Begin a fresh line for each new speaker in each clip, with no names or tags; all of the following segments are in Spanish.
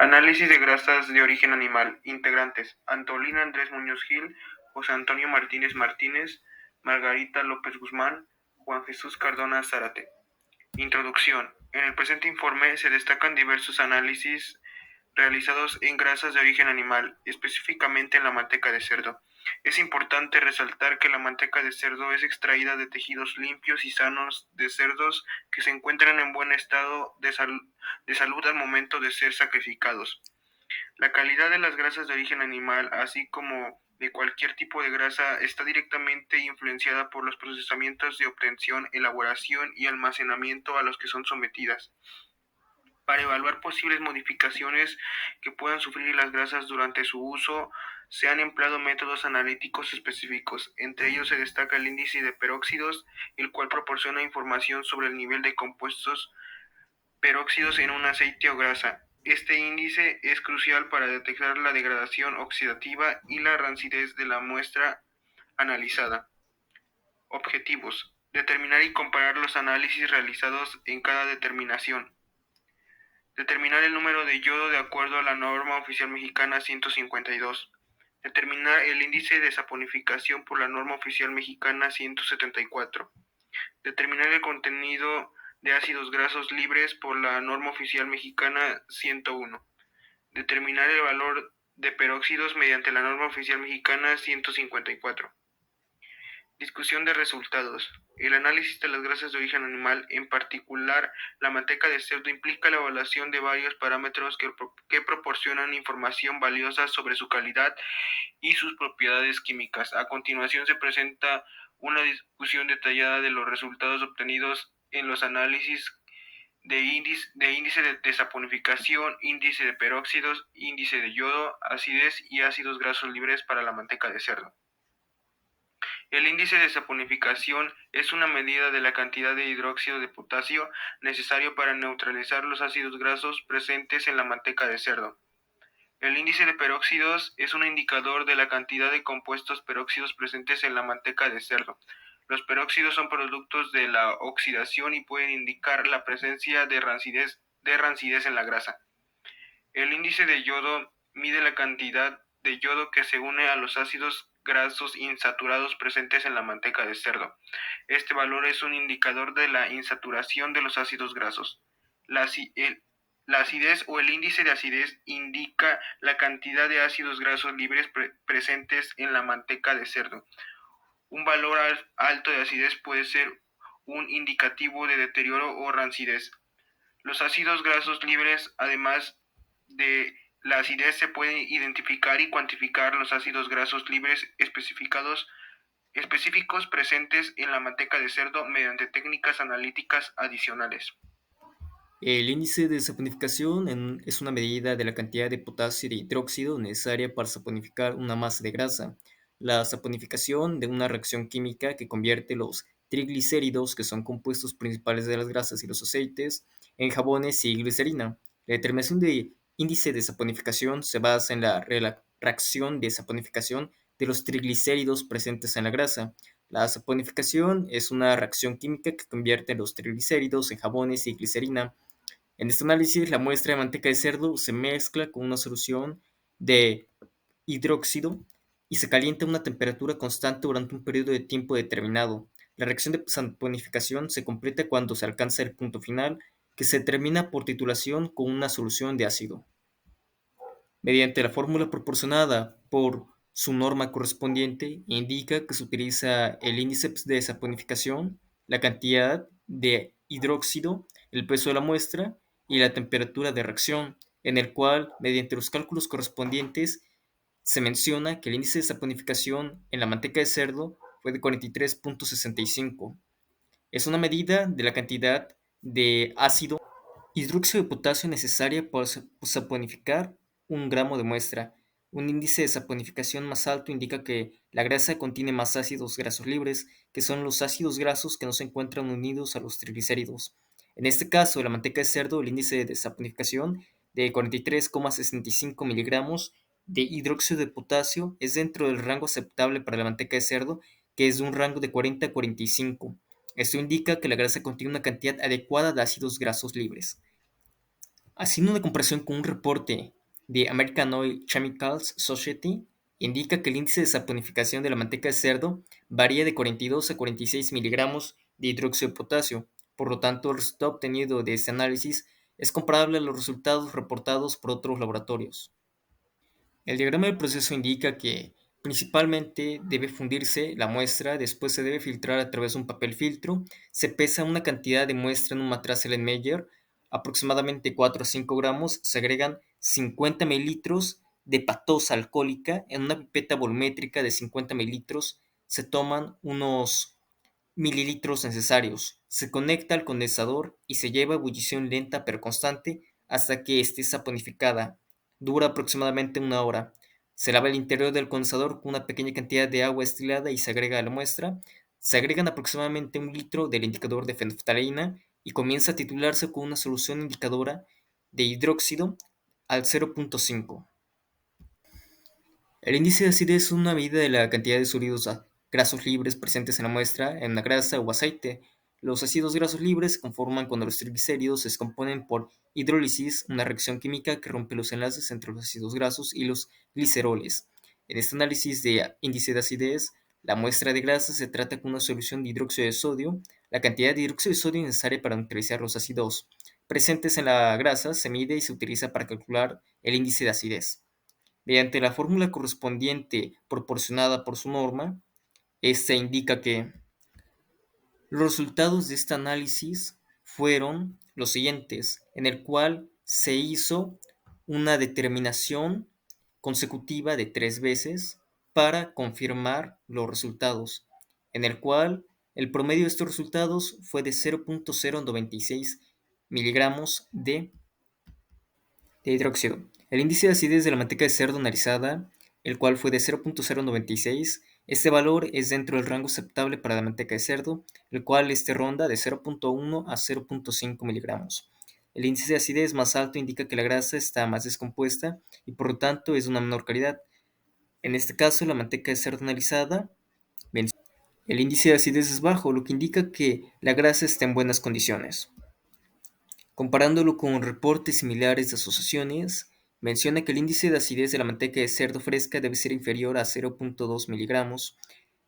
Análisis de grasas de origen animal. Integrantes: Antolina Andrés Muñoz Gil, José Antonio Martínez Martínez, Margarita López Guzmán, Juan Jesús Cardona Zárate. Introducción. En el presente informe se destacan diversos análisis realizados en grasas de origen animal, específicamente en la manteca de cerdo. Es importante resaltar que la manteca de cerdo es extraída de tejidos limpios y sanos de cerdos que se encuentran en buen estado de salud al momento de ser sacrificados. La calidad de las grasas de origen animal, así como de cualquier tipo de grasa, está directamente influenciada por los procesamientos de obtención, elaboración y almacenamiento a los que son sometidas. Para evaluar posibles modificaciones que puedan sufrir las grasas durante su uso, se han empleado métodos analíticos específicos. Entre ellos se destaca el índice de peróxidos, el cual proporciona información sobre el nivel de compuestos peróxidos en un aceite o grasa. Este índice es crucial para detectar la degradación oxidativa y la rancidez de la muestra analizada. Objetivos: determinar y comparar los análisis realizados en cada determinación. Determinar el número de yodo de acuerdo a la norma oficial mexicana 152. Determinar el índice de saponificación por la norma oficial mexicana 174. Determinar el contenido de ácidos grasos libres por la norma oficial mexicana 101. Determinar el valor de peróxidos mediante la norma oficial mexicana 154. Discusión de resultados. El análisis de las grasas de origen animal, en particular la manteca de cerdo, implica la evaluación de varios parámetros que proporcionan información valiosa sobre su calidad y sus propiedades químicas. A continuación se presenta una discusión detallada de los resultados obtenidos en los análisis de índice de saponificación, índice de peróxidos, índice de yodo, acidez y ácidos grasos libres para la manteca de cerdo. El índice de saponificación es una medida de la cantidad de hidróxido de potasio necesario para neutralizar los ácidos grasos presentes en la manteca de cerdo. El índice de peróxidos es un indicador de la cantidad de compuestos peróxidos presentes en la manteca de cerdo. Los peróxidos son productos de la oxidación y pueden indicar la presencia de rancidez en la grasa. El índice de yodo mide la cantidad de yodo que se une a los ácidos grasos insaturados presentes en la manteca de cerdo. Este valor es un indicador de la insaturación de los ácidos grasos. La acidez o el índice de acidez indica la cantidad de ácidos grasos libres presentes en la manteca de cerdo. Un valor alto de acidez puede ser un indicativo de deterioro o rancidez. Los ácidos grasos libres, además de la acidez, se pueden identificar y cuantificar los ácidos grasos libres específicos presentes en la manteca de cerdo mediante técnicas analíticas adicionales.
El índice de saponificación es una medida de la cantidad de potasio de hidróxido necesaria para saponificar una masa de grasa. La saponificación de una reacción química que convierte los triglicéridos, que son compuestos principales de las grasas y los aceites, en jabones y glicerina. La determinación de índice de saponificación se basa en la reacción de saponificación de los triglicéridos presentes en la grasa. La saponificación es una reacción química que convierte los triglicéridos en jabones y glicerina. En este análisis, la muestra de manteca de cerdo se mezcla con una solución de hidróxido y se calienta a una temperatura constante durante un periodo de tiempo determinado. La reacción de saponificación se completa cuando se alcanza el punto final, que se determina por titulación con una solución de ácido. Mediante la fórmula proporcionada por su norma correspondiente, indica que se utiliza el índice de saponificación, la cantidad de hidróxido, el peso de la muestra y la temperatura de reacción, en el cual, mediante los cálculos correspondientes, se menciona que el índice de saponificación en la manteca de cerdo fue de 43.65. Es una medida de la cantidad de ácido hidróxido de potasio necesaria para saponificar un gramo de muestra. Un índice de saponificación más alto indica que la grasa contiene más ácidos grasos libres, que son los ácidos grasos que no se encuentran unidos a los triglicéridos. En este caso, la manteca de cerdo, el índice de saponificación de 43,65 miligramos de hidróxido de potasio es dentro del rango aceptable para la manteca de cerdo, que es de un rango de 40 a 45. Esto indica que la grasa contiene una cantidad adecuada de ácidos grasos libres. Haciendo una comparación con un reporte de American Oil Chemicals Society, indica que el índice de saponificación de la manteca de cerdo varía de 42 a 46 miligramos de hidróxido de potasio. Por lo tanto, el resultado obtenido de este análisis es comparable a los resultados reportados por otros laboratorios. El diagrama del proceso indica que principalmente debe fundirse la muestra, después se debe filtrar a través de un papel filtro, se pesa una cantidad de muestra en un matraz Erlenmeyer, aproximadamente 4 a 5 gramos, se agregan 50 mililitros de patosa alcohólica en una pipeta volumétrica de 50 mililitros, se toman unos mililitros necesarios, se conecta al condensador y se lleva a ebullición lenta pero constante hasta que esté saponificada. Dura aproximadamente una hora. Se lava el interior del condensador con una pequeña cantidad de agua destilada y se agrega a la muestra. Se agregan aproximadamente un litro del indicador de fenolftaleína y comienza a titularse con una solución indicadora de hidróxido al 0.5. El índice de acidez es una medida de la cantidad de sólidos grasos libres presentes en la muestra en una grasa o aceite. Los ácidos grasos libres se conforman cuando los triglicéridos se descomponen por hidrólisis, una reacción química que rompe los enlaces entre los ácidos grasos y los gliceroles. En este análisis de índice de acidez, la muestra de grasa se trata con una solución de hidróxido de sodio. La cantidad de hidróxido de sodio necesaria para neutralizar los ácidos presentes en la grasa se mide y se utiliza para calcular el índice de acidez. Mediante la fórmula correspondiente proporcionada por su norma, esta indica que los resultados de este análisis fueron los siguientes, en el cual se hizo una determinación consecutiva de 3 veces para confirmar los resultados, en el cual el promedio de estos resultados fue de 0.096 miligramos de hidróxido. El índice de acidez de la manteca de cerdo analizada, el cual fue de 0.096, este valor es dentro del rango aceptable para la manteca de cerdo, el cual ronda de 0.1 a 0.5 miligramos. El índice de acidez más alto indica que la grasa está más descompuesta y por lo tanto es de una menor calidad. En este caso, la manteca de cerdo analizada, el índice de acidez es bajo, lo que indica que la grasa está en buenas condiciones. Comparándolo con reportes similares de asociaciones, menciona que el índice de acidez de la manteca de cerdo fresca debe ser inferior a 0.2 miligramos.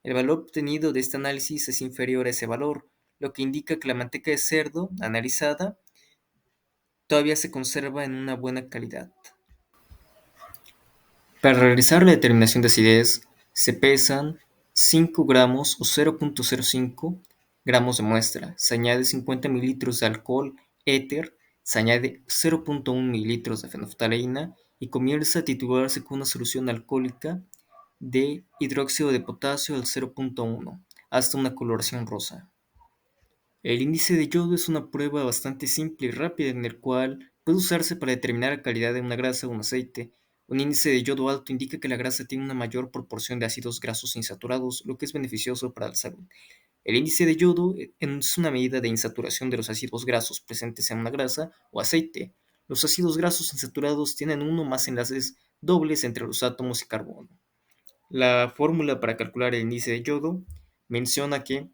El valor obtenido de este análisis es inferior a ese valor, lo que indica que la manteca de cerdo analizada todavía se conserva en una buena calidad. Para realizar la determinación de acidez, se pesan 5 gramos o 0.05 gramos de muestra, se añade 50 mililitros de alcohol éter, se añade 0.1 mililitros de fenolftaleína y comienza a titularse con una solución alcohólica de hidróxido de potasio al 0.1 hasta una coloración rosa. El índice de yodo es una prueba bastante simple y rápida en el cual puede usarse para determinar la calidad de una grasa o un aceite. Un índice de yodo alto indica que la grasa tiene una mayor proporción de ácidos grasos insaturados, lo que es beneficioso para la salud. El índice de yodo es una medida de insaturación de los ácidos grasos presentes en una grasa o aceite. Los ácidos grasos insaturados tienen uno o más enlaces dobles entre los átomos y carbono. La fórmula para calcular el índice de yodo menciona que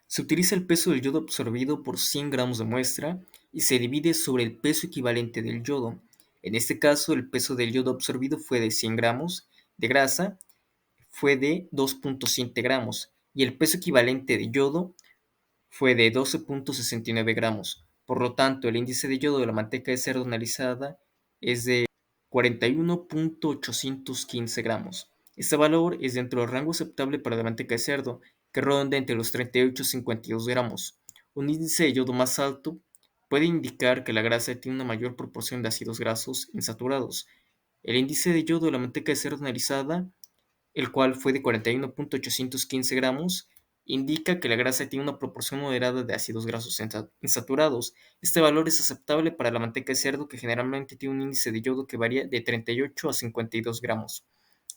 se utiliza el peso del yodo absorbido por 100 gramos de muestra y se divide sobre el peso equivalente del yodo. En este caso, el peso del yodo absorbido fue de 100 gramos de grasa, fue de 2.7 gramos y el peso equivalente de yodo fue de 12.69 gramos. Por lo tanto, el índice de yodo de la manteca de cerdo analizada es de 41.815 gramos. Este valor es dentro del rango aceptable para la manteca de cerdo, que ronda entre los 38 y 52 gramos. Un índice de yodo más alto puede indicar que la grasa tiene una mayor proporción de ácidos grasos insaturados. El índice de yodo de la manteca de cerdo analizada, el cual fue de 41.815 gramos, indica que la grasa tiene una proporción moderada de ácidos grasos insaturados. Este valor es aceptable para la manteca de cerdo, que generalmente tiene un índice de yodo que varía de 38 a 52 gramos.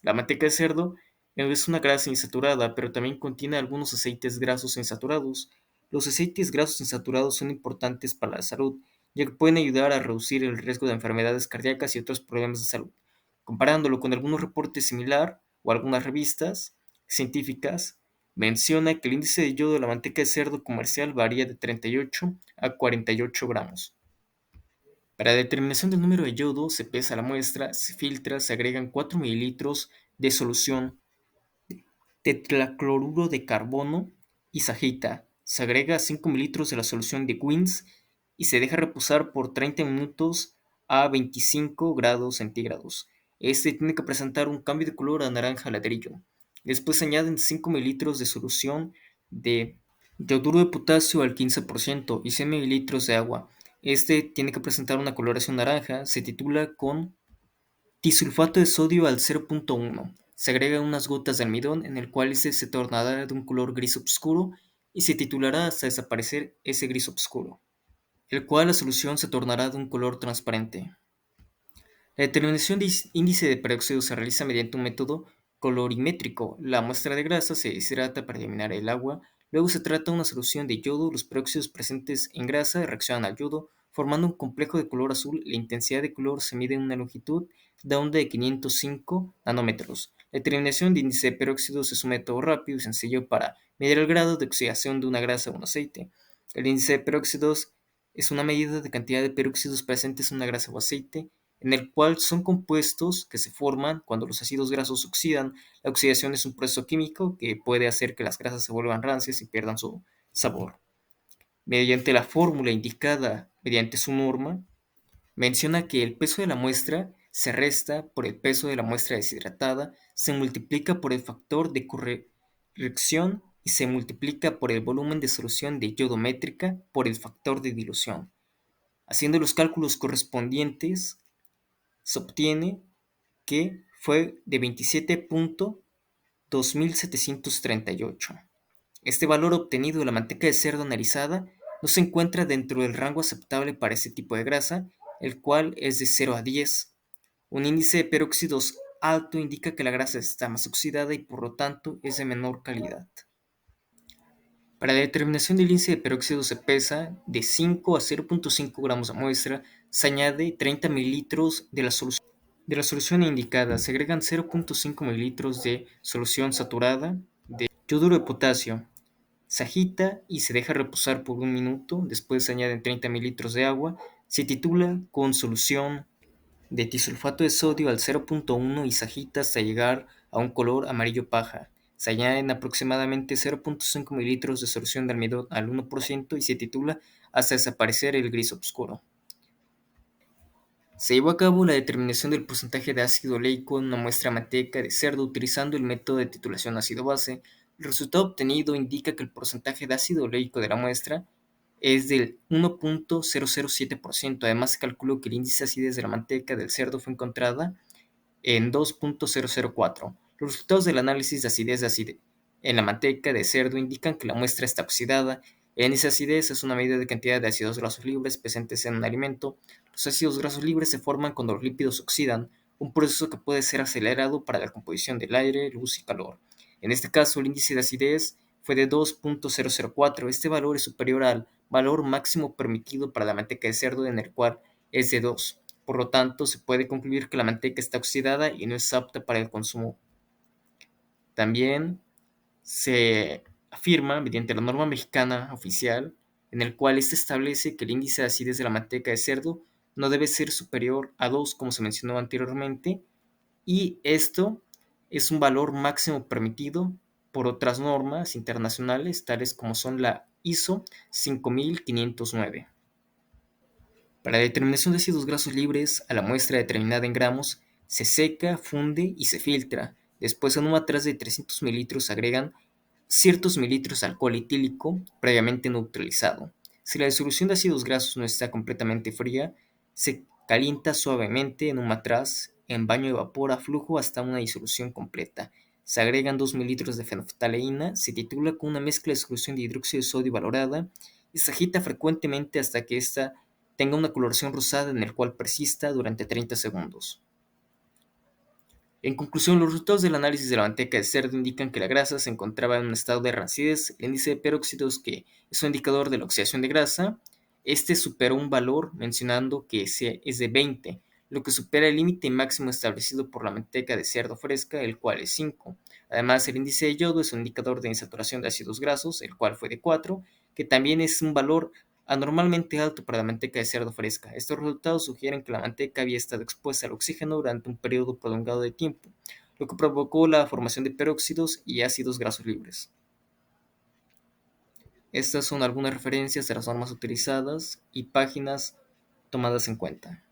La manteca de cerdo es una grasa insaturada, pero también contiene algunos aceites grasos insaturados. Los aceites grasos insaturados son importantes para la salud, ya que pueden ayudar a reducir el riesgo de enfermedades cardíacas y otros problemas de salud. Comparándolo con algunos reportes similar o algunas revistas científicas, menciona que el índice de yodo de la manteca de cerdo comercial varía de 38 a 48 gramos. Para la determinación del número de yodo, se pesa la muestra, se filtra, se agregan 4 mililitros de solución tetracloruro de carbono y sajita. Se agrega 5 mililitros de la solución de Queens y se deja reposar por 30 minutos a 25 grados centígrados. Este tiene que presentar un cambio de color a naranja ladrillo. Después se añaden 5 mililitros de solución de yoduro de potasio al 15% y 100 mililitros de agua. Este tiene que presentar una coloración naranja. Se titula con disulfato de sodio al 0.1. Se agregan unas gotas de almidón en el cual este se tornará de un color gris oscuro y se titulará hasta desaparecer ese gris oscuro, el cual la solución se tornará de un color transparente. La determinación de índice de peróxido se realiza mediante un método colorimétrico. La muestra de grasa se deshidrata para eliminar el agua, luego se trata una solución de yodo, los peróxidos presentes en grasa reaccionan al yodo, formando un complejo de color azul. La intensidad de color se mide en una longitud de onda de 505 nanómetros. La determinación de índice de peróxidos es un método rápido y sencillo para medir el grado de oxidación de una grasa o un aceite. El índice de peróxidos es una medida de cantidad de peróxidos presentes en una grasa o aceite, en el cual son compuestos que se forman cuando los ácidos grasos oxidan. La oxidación es un proceso químico que puede hacer que las grasas se vuelvan rancias y pierdan su sabor. Mediante la fórmula indicada mediante su norma, menciona que el peso de la muestra se resta por el peso de la muestra deshidratada, se multiplica por el factor de corrección y se multiplica por el volumen de solución de yodo métrica por el factor de dilución. Haciendo los cálculos correspondientes, se obtiene que fue de 27.2738. Este valor obtenido de la manteca de cerdo analizada no se encuentra dentro del rango aceptable para este tipo de grasa, el cual es de 0 a 10. Un índice de peróxidos alto indica que la grasa está más oxidada y por lo tanto es de menor calidad. Para la determinación del índice de peróxido se pesa de 5 a 0.5 gramos de muestra, se añade 30 mililitros de la solución indicada, se agregan 0.5 mililitros de solución saturada de yoduro de potasio, se agita y se deja reposar por un minuto, después se añaden 30 mililitros de agua, se titula con solución de disulfato de sodio al 0.1 y se agita hasta llegar a un color amarillo paja. Se añaden aproximadamente 0.5 mililitros de solución de almidón al 1% y se titula hasta desaparecer el gris oscuro. Se llevó a cabo la determinación del porcentaje de ácido oleico en una muestra de manteca de cerdo utilizando el método de titulación ácido-base. El resultado obtenido indica que el porcentaje de ácido oleico de la muestra es del 1.007%. Además, se calculó que el índice de acidez de la manteca del cerdo fue encontrada en 2.004. Los resultados del análisis de acidez en la manteca de cerdo indican que la muestra está oxidada. El índice de acidez es una medida de cantidad de ácidos grasos libres presentes en un alimento. Los ácidos grasos libres se forman cuando los lípidos oxidan, un proceso que puede ser acelerado para la composición del aire, luz y calor. En este caso, el índice de acidez fue de 2.004. Este valor es superior al valor máximo permitido para la manteca de cerdo, en el cual es de 2. Por lo tanto, se puede concluir que la manteca está oxidada y no es apta para el consumo. También se afirma mediante la norma mexicana oficial, en el cual se establece que el índice de acidez de la manteca de cerdo no debe ser superior a 2, como se mencionó anteriormente, y esto es un valor máximo permitido por otras normas internacionales, tales como son la ISO 5509. Para la determinación de ácidos grasos libres a la muestra determinada en gramos, se seca, funde y se filtra. Después, en un matraz de 300 mililitros se agregan ciertos mililitros de alcohol etílico previamente neutralizado. Si la disolución de ácidos grasos no está completamente fría, se calienta suavemente en un matraz en baño de vapor a flujo hasta una disolución completa. Se agregan 2 mililitros de fenolftaleína, se titula con una mezcla de solución de hidróxido de sodio valorada y se agita frecuentemente hasta que ésta tenga una coloración rosada en el cual persista durante 30 segundos. En conclusión, los resultados del análisis de la manteca de cerdo indican que la grasa se encontraba en un estado de rancidez. El índice de peróxidos, que es un indicador de la oxidación de grasa, este superó un valor mencionando que es de 20, lo que supera el límite máximo establecido por la manteca de cerdo fresca, el cual es 5. Además, el índice de yodo es un indicador de insaturación de ácidos grasos, el cual fue de 4, que también es un valor anormalmente alto para la manteca de cerdo fresca. Estos resultados sugieren que la manteca había estado expuesta al oxígeno durante un periodo prolongado de tiempo, lo que provocó la formación de peróxidos y ácidos grasos libres. Estas son algunas referencias de las normas utilizadas y páginas tomadas en cuenta.